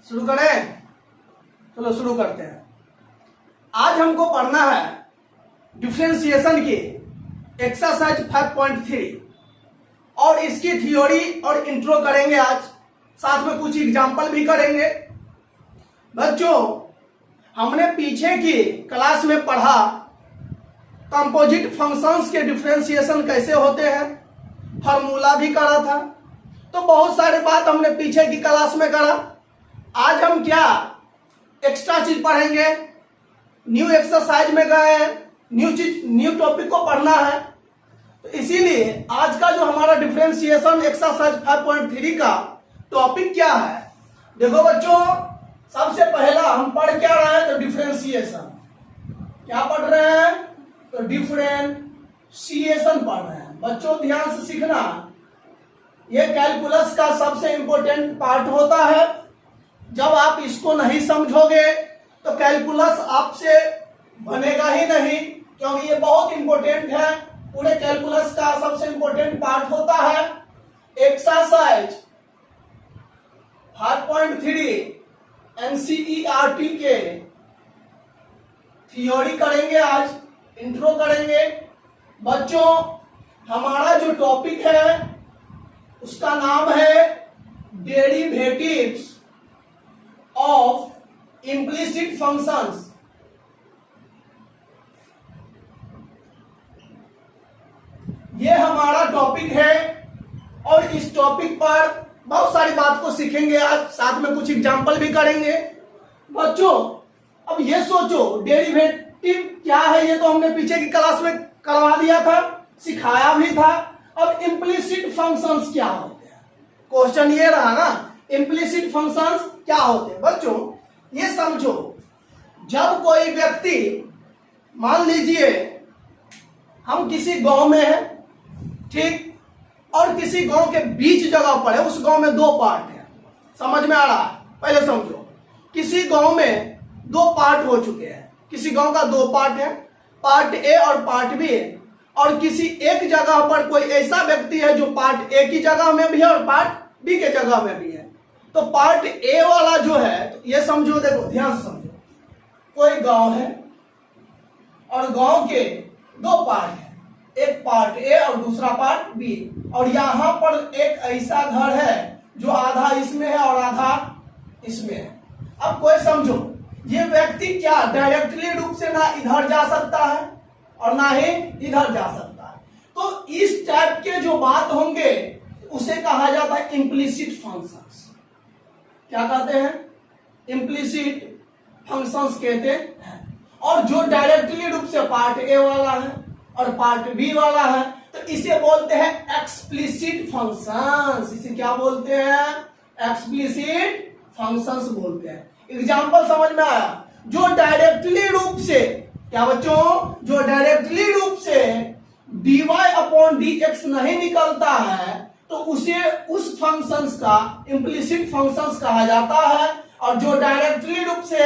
शुरू करें? चलो शुरू करते हैं। आज हमको पढ़ना है डिफरेंशिएशन की एक्सरसाइज 5.3 और इसकी थ्योरी और इंट्रो करेंगे आज, साथ में कुछ एग्जाम्पल भी करेंगे। बच्चों, हमने पीछे की क्लास में पढ़ा कंपोजिट फंक्शंस के डिफरेंशिएशन कैसे होते हैं, फार्मूला भी करा था, तो बहुत सारी बात हमने पीछे की क्लास में करा। आज हम क्या एक्स्ट्रा चीज पढ़ेंगे, न्यू एक्सरसाइज में गए हैं, न्यू टॉपिक को पढ़ना है। तो इसीलिए आज का जो हमारा डिफरेंशिएशन एक्सरसाइज 5.3 का टॉपिक क्या है, देखो बच्चों, सबसे पहला हम पढ़ क्या रहे हैं, तो डिफरेंशिएशन। क्या पढ़ रहे हैं? तो डिफरेंशिएशन पढ़ रहे हैं। बच्चों ध्यान से सीखना, ये कैलकुलस का सबसे इंपॉर्टेंट पार्ट होता है। जब आप इसको नहीं समझोगे तो कैलकुलस आपसे बनेगा ही नहीं, क्योंकि ये बहुत इंपॉर्टेंट है। पूरे कैलकुलस का सबसे इंपॉर्टेंट पार्ट होता है। एक्सरसाइज 5.3 एनसीईआरटी के थ्योरी करेंगे आज, इंट्रो करेंगे। बच्चों हमारा जो टॉपिक है उसका नाम है डेरिवेटिव्स ऑफ इम्प्लिसिट फंक्शंस। ये हमारा टॉपिक है और इस टॉपिक पर बहुत सारी बात को सीखेंगे आज, साथ में कुछ एग्जाम्पल भी करेंगे। बच्चों अब ये सोचो डेरिवेटिव क्या है, ये तो हमने पीछे की क्लास में करवा दिया था, सिखाया भी था। अब इम्प्लिसिट फंक्शंस क्या होते हैं, क्वेश्चन ये रहा ना, इम्प्लिसिट फंक्शंस क्या होते हैं। बच्चों ये समझो, जब कोई व्यक्ति, मान लीजिए हम किसी गांव में हैं, ठीक, और किसी गांव के बीच जगह पर है, उस गांव में दो पार्ट है, समझ में आ रहा है? पहले समझो, किसी गांव में दो पार्ट हो चुके हैं, किसी गांव का दो पार्ट है, पार्ट ए और पार्ट बी है, और किसी एक जगह पर कोई ऐसा व्यक्ति है जो पार्ट ए की जगह में भी है और पार्ट बी के जगह में भी है। तो पार्ट ए वाला जो है, तो ये समझो, देखो ध्यान से समझो, कोई गांव है और गांव के दो पार्ट है, एक पार्ट ए और दूसरा पार्ट बी, और यहां पर एक ऐसा घर है जो आधा इसमें है और आधा इसमें है। अब कोई समझो, ये व्यक्ति क्या डायरेक्टली रूप से ना इधर जा सकता है और ना ही इधर जा सकता है। तो इस टाइप के जो बात होंगे उसे कहा जाता है इम्प्लिसिट फंक्शंस। क्या कहते हैं? इम्प्लिसिट फंक्शंस कहते हैं। और जो डायरेक्टली रूप से पार्ट ए वाला है और पार्ट बी वाला है, तो इसे बोलते हैं एक्सप्लिसिट फंक्शंस। इसे क्या बोलते हैं? एक्सप्लिसिट फंक्शंस बोलते हैं। एग्जांपल समझ में आया? जो डायरेक्टली रूप से, क्या बच्चों, जो डायरेक्टली रूप से dy अपॉन dx नहीं निकलता है, तो उसे उस फंक्शंस का इम्प्लिसिट फंक्शंस कहा जाता है। और जो डायरेक्टली रूप से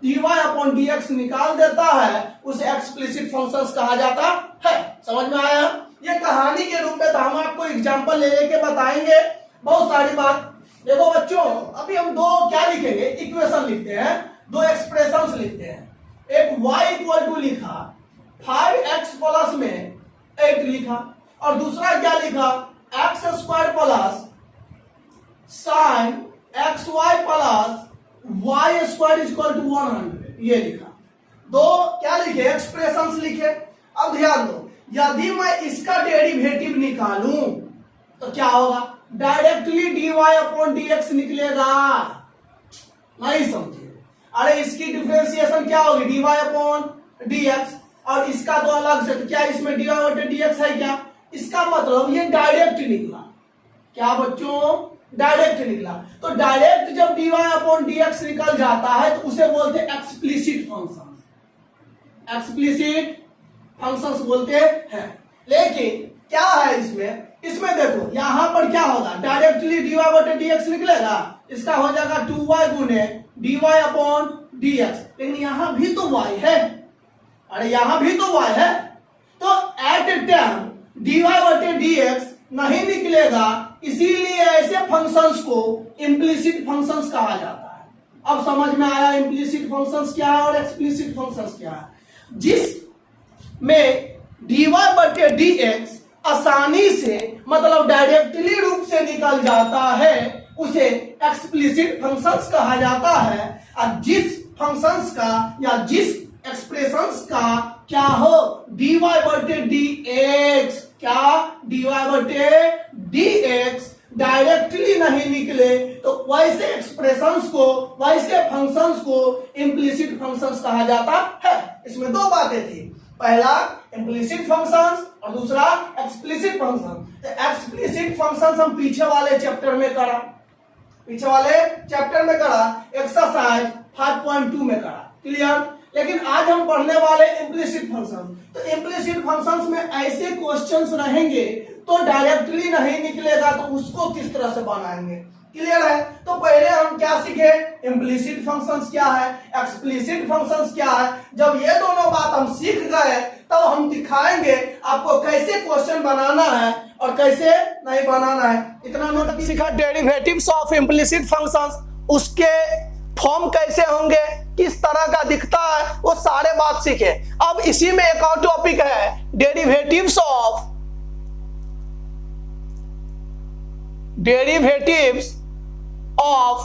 dy अपॉन dx निकाल देता है, उसे एक्सप्लिसिट फंक्शंस कहा जाता है। समझ में आया? ये कहानी के रूप में, तो हम आपको एग्जांपल ले लेके बताएंगे बहुत सारी बात। देखो बच्चों, अभी हम दो क्या लिखेंगे, इक्वेशन लिखते हैं, दो एक्सप्रेशंस लिखते हैं। एक y इक्वल टू लिखा 5x प्लस में 8 लिखा, और दूसरा क्या लिखा, x square plus sine xy plus y square equal to 100, ये लिखा। दो क्या लिखे, एक्सप्रेशंस लिखे। अब ध्यान दो, यदि मैं इसका डेरिवेटिव निकालूं तो क्या होगा, डायरेक्टली dy अपॉन dx निकलेगा। नहीं समझे? अरे इसकी डिफरेंशिएशन क्या होगी, dy अपॉन dx, और इसका तो अलग से, तो क्या इसमें dy अपॉन dx है क्या? इसका मतलब ये डायरेक्ट निकला। क्या बच्चों? डायरेक्ट निकला। तो डायरेक्ट जब dy अपॉन dx निकल जाता है तो उसे बोलते हैं एक्सप्लिसिट फंक्शन। एक्सप्लिसिट फंक्शंस बोलते हैं। लेकिन क्या है इसमें, इसमें देखो यहां पर क्या होगा, डायरेक्टली dy बटे dx निकलेगा, इसका हो जाएगा 2y गुने dy अपॉन dx। लेकिन यहां भी तो y है, अरे यहां भी तो y है, तो एट ए टाइम dy बटे dx नहीं निकलेगा, इसीलिए ऐसे फंक्शंस को इम्प्लिसिट फंक्शंस कहा जाता है। अब समझ में आया इम्प्लिसिट फंक्शंस क्या है और एक्सप्लिसिट फंक्शंस क्या है। जिसमें dy बटे dx आसानी से मतलब डायरेक्टली रूप से निकल जाता है उसे एक्सप्लिसिट फंक्शंस कहा जाता है। और जिस फंक्शंस का या जिस एक्सप्रेशंस का क्या हो dy बटे dx, क्या dy बटे dx डायरेक्टली नहीं निकले तो वैसे एक्सप्रेशंस को, वैसे फंक्शंस को इम्प्लिसिट फंक्शंस कहा जाता है। इसमें दो बातें थी, पहला इम्प्लिसिट फंक्शंस और दूसरा एक्सप्लिसिट फंक्शन। तो एक्सप्लिसिट फंक्शंस हम पीछे वाले चैप्टर में करा, एक्सरसाइज 5.2 में करा, क्लियर। लेकिन आज हम पढ़ने वाले इम्प्लिसिट फंक्शन। तो इम्प्लिसिट फंक्शंस में ऐसे क्वेश्चंस रहेंगे तो डायरेक्टली नहीं निकलेगा तो उसको किस तरह से बनाएंगे, क्लियर है। तो पहले हम क्या सीखे, इम्प्लिसिट फंक्शंस क्या है, एक्सप्लिसिट फंक्शंस क्या है। जब ये दोनों बात हम सीख गए तो हम दिखाएंगे आपको कैसे क्वेश्चन बनाना है और कैसे नहीं बनाना है। इतना नोट सीखा। डेरिवेटिव्स ऑफ इम्प्लिसिट फंक्शंस, उसके फॉर्म कैसे होंगे, किस तरह का दिखता है, वो सारे बात सीखे। अब इसी में एक और टॉपिक है derivatives of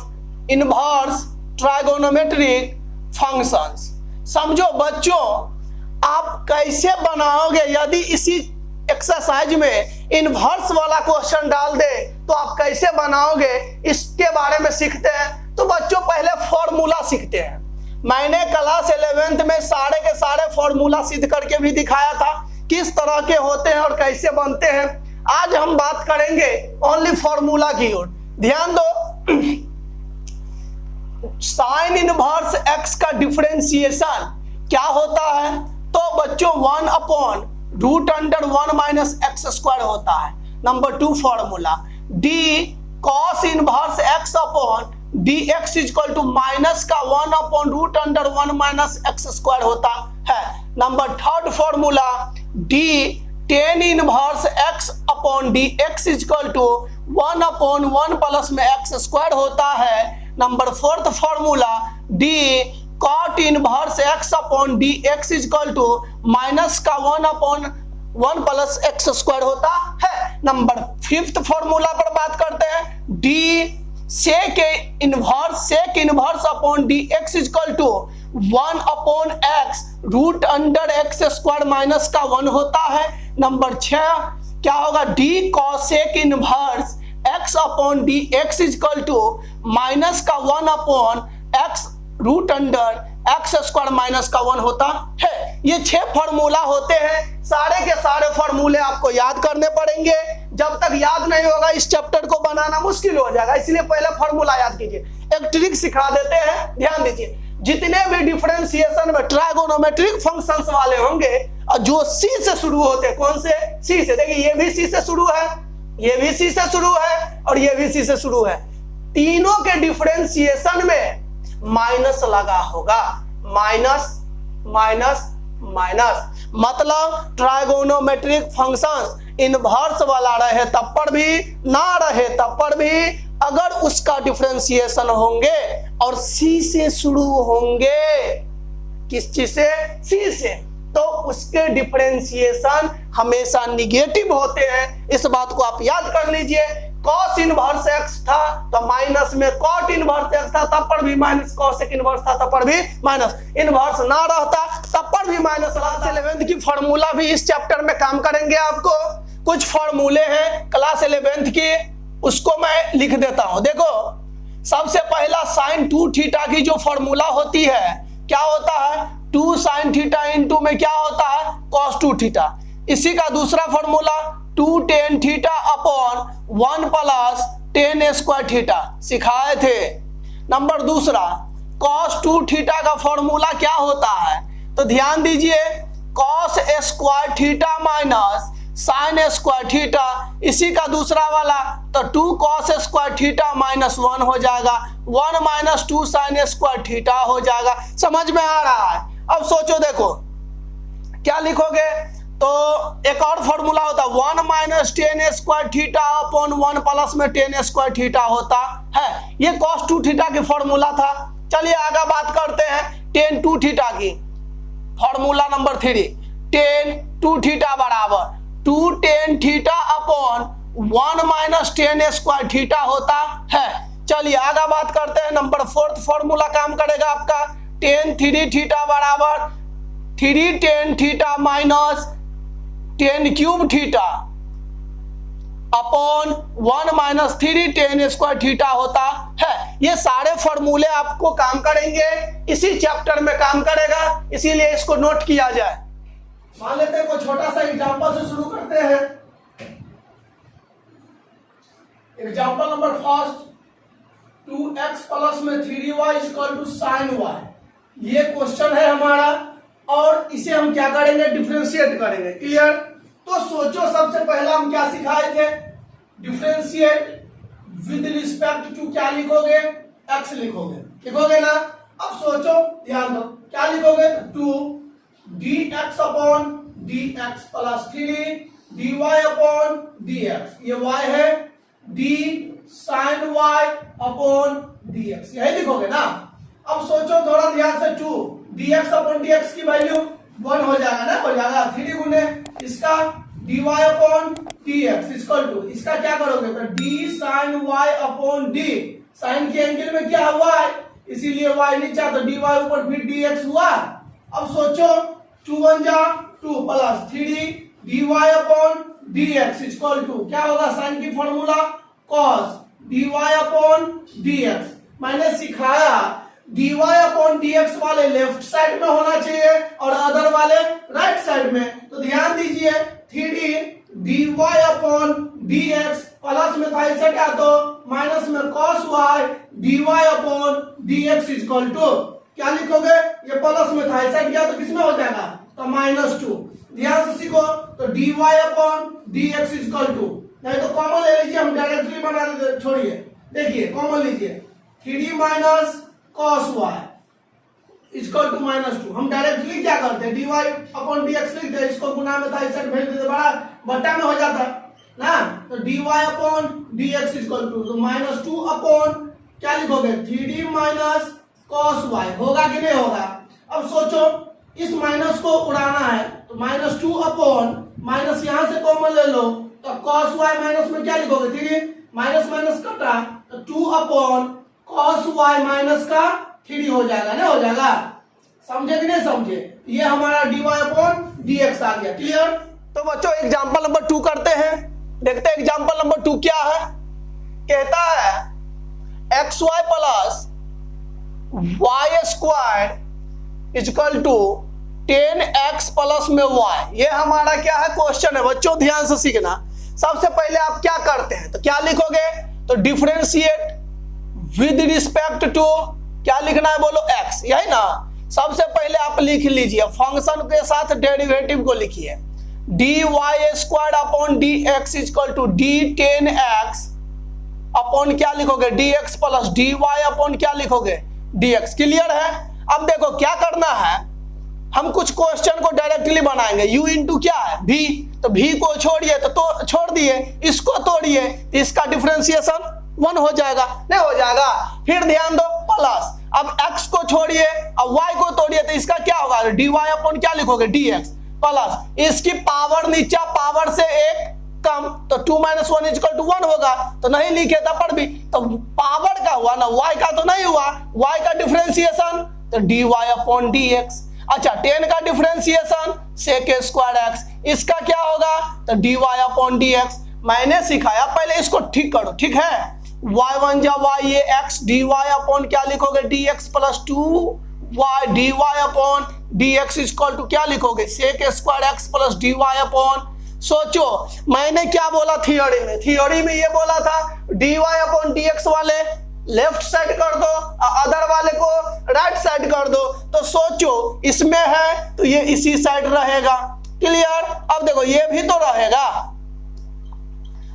inverse trigonometric functions. समझो बच्चों, आप कैसे बनाओगे यदि इसी एक्सरसाइज में इनवर्स वाला क्वेश्चन डाल दे तो आप कैसे बनाओगे, इसके बारे में सीखते हैं। तो बच्चों पहले फॉर्मूला सीखते हैं। मैंने क्लास 11th में सारे के सारे फॉर्मूला सिद्ध करके भी दिखाया था किस तरह के होते हैं और कैसे बनते हैं। आज हम बात करेंगे ओनली फॉर्मूला की ओर। ध्यान दो, साइन इनवर्स एक्स का डिफरेंशिएशन क्या होता है, तो बच्चों 1/√1 माइनस एक्स स्क्वायर होता है। Number 2 formula d cos inverse x upon dx equal to minus का 1/√1 माइनस एक्स स्क्वायर होता है। Number 3 formula d tan inverse x upon dx equal to 1/1 plus में एक्स स्क्वायर होता है। Number 4 formula d cot inverse x upon dx equal to minus का 1/1 plus x square होता है। Number 5 formula पर बात करते हैं, d sec inverse upon dx equal to 1/x root under x square minus का 1 होता है। नंबर 6 क्या होगा, d cosec inverse x upon dx equal to minus का 1/x root under x square minus का 1 होता है। ये 6 फॉर्मूला होते हैं। सारे के सारे फॉर्मूले आपको याद करने पड़ेंगे। जब तक याद नहीं होगा इस चैप्टर को बनाना मुश्किल हो जाएगा, इसलिए पहले फॉर्मूला याद कीजिए। एक ट्रिक सिखा देते हैं, ध्यान दीजिए। जितने भी डिफरेंशिएशन में ट्राइगोनोमेट्रिक फंक्शंस वाले होंगे और जो सी से शुरू होते हैं, कौन से, सी से। देखिए ये भी सी से शुरू है, ये भी सी से शुरू है और ये भी सी से शुरू है। तीनों के डिफरेंशिएशन में माइनस लगा होगा, माइनस माइनस माइनस। मतलब ट्राइगोनोमेट्रिक फंक्शंस इनवर्स वाला रहे तब पर भी, ना रहे तब पर भी, अगर उसका डिफरेंशिएशन होंगे और सी से शुरू होंगे, किस चीज से, सी से, तो उसके डिफरेंशिएशन हमेशा निगेटिव होते हैं। इस बात को आप याद कर लीजिए। कॉस इनवर्स एक्स था तो माइनस में कॉट इनवर्स एक्स था तब पर भी माइनस, कॉसेक इनवर्स था तब पर भी माइनस, इनवर्स ना रहता तब पर भी माइनस। क्लास 11th की फॉर्मूला भी इस चैप्टर में काम करेंगे। आपको कुछ फॉर्मूले हैं क्लास 11th की, उसको मैं लिख देता हूं। देखो सबसे पहला साइन 2 थीटा की जो फॉर्मूला होती है क्या होता है, 2 साइन थीटा इंटू में क्या होता है, कॉस 2 थीटा। इसी का दूसरा formula 2 tan theta upon 1 plus ten square theta सिखाए थे। नंबर दूसरा कॉस 2 थीटा का फॉर्मूला क्या होता है, तो ध्यान दीजिए, cos square theta minus sine square theta. इसी का दूसरा वाला तो 2 कॉस स्क्वायर थीटा माइनस 1 हो जाएगा, 1 माइनस 2 साइन स्क्वायर थीटा हो जाएगा। समझ में आ रहा है। अब सोचो, देखो क्या लिखोगे, तो एक और फॉर्मूला होता है 1 minus tan square theta upon 1 plus में टेन स्क्वायर थीटा होता है। ये कॉस 2 थीटा की फॉर्मूला था। चलिए आगे बात करते हैं टेन टू थीटा की। Formula number 3, tan two theta बराबर 2 tan theta upon 1 minus tan square theta होता है। चलिए आगे बात करते हैं नंबर 4 फॉर्मूला काम करेगा आपका टेन थ्री थीटा बराबर 3 tan theta minus ten cube theta upon 1 minus 3 ten square theta होता है। ये सारे फॉर्मूले आपको काम करेंगे, इसी चैप्टर में काम करेगा, इसीलिए इसको नोट किया जाए। मान लेते हैं कोई छोटा सा एग्जांपल से शुरू करते हैं। Example number first, 2x plus में 3y equal to sine y। ये क्वेश्चन है हमारा और इसे हम क्या करेंगे, डिफरेंशिएट करेंगे। क्लियर? तो सोचो सबसे पहला हम क्या सिखाए थे, डिफरेंशिएट विद रिस्पेक्ट टू क्या लिखोगे, x लिखोगे ना। अब सोचो, ध्यान दो, क्या लिखोगे, 2 dx upon dx plus 3 dy upon dx, ये y है, d sin y upon dx, यही लिखोगे ना। अब सोचो थोड़ा ध्यान से, 2 dx अपॉन dx की वैल्यू 1 हो जाएगा ना, हो जाएगा 3 गुने इसका dy upon dx equal to, इसका क्या करोगे तो d sin y अपॉन d, साइन के एंगल में क्या हुआ है इसीलिए y नीचे, तो dy ऊपर फिर dx हुआ। अब सोचो 2 1 जा 2 plus 3 dy upon dx equal to क्या होगा, साइन की formula cos dy upon dx। मैंने सिखाया dy अपॉन dx वाले लेफ्ट साइड में होना चाहिए और अदर वाले राइट साइड में। तो ध्यान दीजिए 3 dy अपॉन dx प्लस में था इसे क्या, तो माइनस में cos y dy upon dx equal to क्या लिखोगे, ये प्लस में था इसे क्या, तो किसमें हो जाएगा, तो -2। ध्यान से सीखो, तो dy upon dx equal to, नहीं तो कॉमन ले लीजिए, हम डायरेक्टली बना देते, छोड़िए, देखिए कॉमन लीजिए 3d minus cos y equal to -2। हम डायरेक्टली क्या करते हैं, dy अपॉन dx लिख दे, इसको गुना में था इसे भेज देते, बड़ा बट्टा में हो जाता ना, तो dy upon dx equal to, तो -2 अपॉन क्या लिखोगे, 3d माइनस cos y, होगा कि नहीं होगा। अब सोचो इस माइनस को उड़ाना है, तो -2 अपॉन माइनस यहां से कॉमन ले लो, तो cos y माइनस में क्या लिखोगे, 3 माइनस माइनस कटा, तो 2 अपॉन cos y माइनस का 3 हो जाएगा ना, हो जाएगा। समझे कि नहीं समझे, ये हमारा dy अपॉन dx आ गया। क्लियर? तो बच्चों एग्जांपल नंबर 2 करते हैं, देखते हैं एग्जांपल नंबर 2 क्या है। कहता है xy plus y square equal to 10x plus में y। ये हमारा क्या है, क्वेश्चन है बच्चों, ध्यान से सीखना। सबसे पहले आप क्या करते हैं, तो क्या लिखोगे, तो डिफरेंशिएट विद रिस्पेक्ट टू क्या लिखना है, बोलो x, यही ना। सबसे पहले आप लिख लीजिए, फंक्शन के साथ डेरिवेटिव को लिखिए, dy square upon dx equal to d 10x upon क्या लिखोगे, dx प्लस dy अपॉन क्या लिखोगे, dx। क्लियर है? अब देखो क्या करना है, हम कुछ क्वेश्चन को डायरेक्टली बनाएंगे, u इंटू क्या है, v, तो v को छोड़िए तो छोड़ दिए, इसको तोड़िए, इसका डिफरेंशिएशन 1 हो जाएगा, नहीं हो जाएगा। फिर ध्यान दो प्लस, अब x को छोड़िए, अब y को तोड़िए, तो इसका क्या होगा, dy अपॉन क्या लिखोगे, dx प्लस इसकी पावर नीचे पावर से एक कम, तो 2 माइनस 1 इक्वल टू 1 होगा, तो नहीं लिखे था पर भी, तो पावर का हुआ ना, y का तो नहीं हुआ, y का डिफरेंशिएशन तो dy अपॉन dx। अच्छा 10 का डिफरेंशिएशन sec स्क्वायर x, इसका क्या होगा, तो dy अपॉन dx। मैंने सिखाया, पहले इसको ठीक करो, ठीक है, y1 जा y, ये x dy अपॉन क्या लिखोगे, dx plus 2y dy upon dx equal to क्या लिखोगे, sec square x plus dy upon. सोचो मैंने क्या बोला थियोरी में ये बोला था dy अपॉन dx वाले लेफ्ट साइड कर दो, अदर वाले को राइट साइड कर दो। तो सोचो इसमें है तो ये इसी साइड रहेगा। क्लियर? अब देखो ये भी तो रहेगा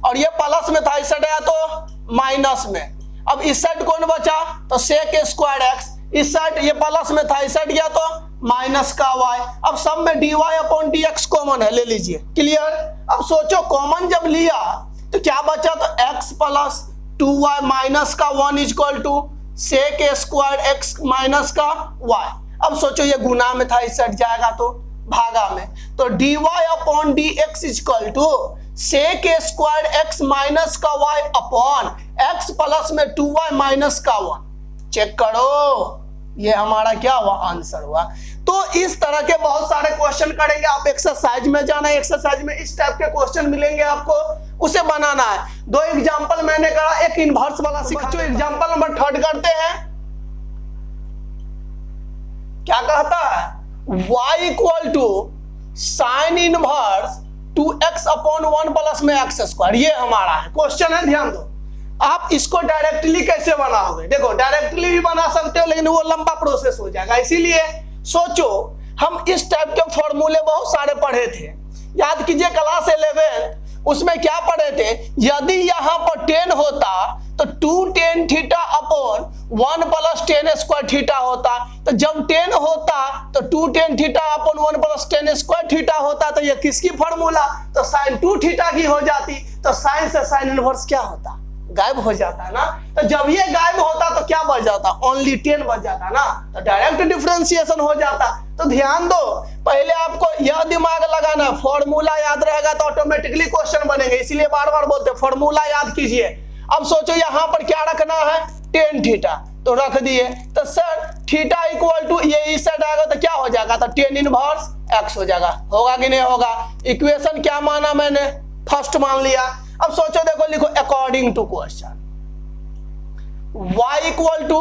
और ये प्लस में था, इस साइड आया तो माइनस में। अब इस साइड कौन बचा, तो sec स्क्वायर x, इस साइड ये प्लस में था, इस साइड गया तो माइनस का y। अब सब में dy अपॉन dx कॉमन है, ले लीजिए। क्लियर? अब सोचो कॉमन जब लिया तो क्या बचा, तो x प्लस 2y माइनस का 1 equal to sec square x minus का वाई। अब सोचो ये गुना में था, इस हट जाएगा तो भागा में, तो dy upon d x equal to sec square x minus का वाई अपॉन एक्स प्लस में 2y माइनस का 1। चेक करो, ये हमारा क्या हुआ, आंसर हुआ। तो इस तरह के बहुत सारे क्वेश्चन करेंगे। आप एक्सरसाइज में जाना है, एक्सरसाइज में इस टाइप के क्वेश्चन मिलेंगे आपको, उसे बनाना है। दो एग्जांपल मैंने करा, एक इनवर्स वाला सीखा। बच्चों एग्जांपल नंबर 3 करते हैं। क्या कहता है, y equal to sine inverse 2x upon 1 plus में एक्स स्क्वायर। ये हमारा है क्वेश्चन है, ध्यान दो। आप इसको डायरेक्टली कैसे बनाओगे, देखो डायरेक्टली भी बना सकते हो, लेकिन वो लंबा प्रोसेस हो जाएगा। इसीलिए सोचो, हम इस टाइप के फॉर्मूले बहुत सारे पढ़े थे। याद कीजिए क्लास 11 उसमें क्या पढ़े थे, यदि यहाँ पर 10 होता तो 2 tan theta upon 1 plus tan square theta होता। तो जब 10 होता तो 2 tan theta upon 1 plus tan square theta होता। तो ये किसकी फॉर्मूला, तो साइन 2 थीटा की हो जाती। तो साइन से साइन इनवर्स क्या होता, गायब हो जाता ना। तो जब ये गायब होता तो क्या बच जाता, ओनली 10 बच जाता ना, तो डायरेक्ट डिफरेंशिएशन हो जाता। तो ध्यान दो, पहले आपको यह दिमाग लगाना, फॉर्मूला याद रहेगा तो ऑटोमेटिकली क्वेश्चन बनेंगे। इसीलिए बार बार बोलते हैं फॉर्मूला याद कीजिए। अब सोचो यहाँ पर क्या रखना है, tan थीटा, तो रख दिए। तो सर थीटा इक्वल टू ये इस साइड आएगा तो क्या हो जाएगा, तो tan इनवर्स x हो जाएगा। होगा कि नहीं होगा, इक्वेशन क्या माना मैंने, फर्स्ट मान लिया। अब सोचो, देखो लिखो, according to question y equal to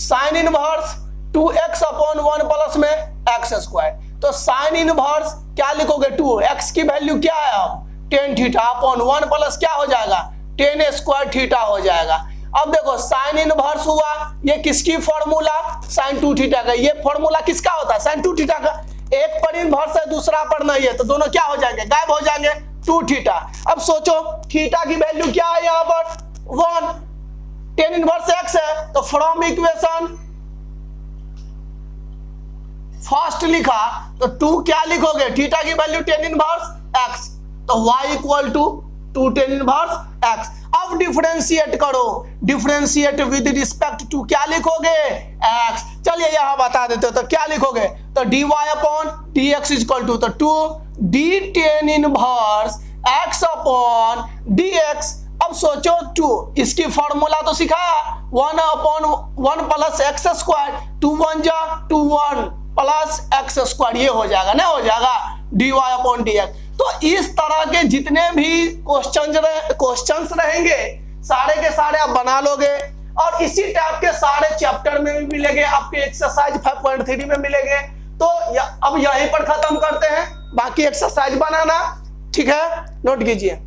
sine inverse 2x upon 1 plus में एक्स स्क्वायर। तो साइन इनवर्स क्या लिखोगे, 2, x की वैल्यू क्या है, अब tan थीटा अपॉन 1 प्लस क्या हो जाएगा, tan स्क्वायर थीटा हो जाएगा। अब देखो साइन इनवर्स हुआ, ये किसकी फॉर्मूला, साइन 2 थीटा का। ये फॉर्मूला किसका होता है, साइन 2 थीटा का। एक पर इनवर्स है, दूसरा पर नहीं है, तो दोनों क्या हो जाएंगे, गायब हो जाएंगे, 2 थीटा। अब सोचो थीटा की वैल्यू क्या है यहाँ पर, 1, tan इनवर्स x है। तो फ्रॉम इक्वेशन फर्स्ट लिखा तो 2 क्या लिखोगे, थीटा की वैल्यू tan इनवर्स x, तो y equal to 2 tan inverse x। अब डिफरेंशिएट करो, डिफरेंशिएट विद रिस्पेक्ट टू क्या लिखोगे, x। चलिए यहां बता देते हो, तो क्या लिखोगे, तो dy upon dx equal to, तो 2 d tan inverse x upon dx। अब सोचो 2, इसकी फॉर्मूला तो सिखाया, 1 अपॉन 1 प्लस एक्स स्क्वायर, 2 1 जा 2 1 प्लस एक्स स्क्वायर, ये हो जाएगा ना, हो जाएगा dy अपॉन dx। तो इस तरह के जितने भी क्वेश्चंस रहेंगे सारे के सारे आप बना लोगे, और इसी टाइप के सारे चैप्टर में भी मिलेंगे, आपके एक्सरसाइज 5.3 में मिलेंगे। तो अब यहीं पर खत्म करते हैं, बाकी एक्सरसाइज बनाना, ठीक है, नोट कीजिए।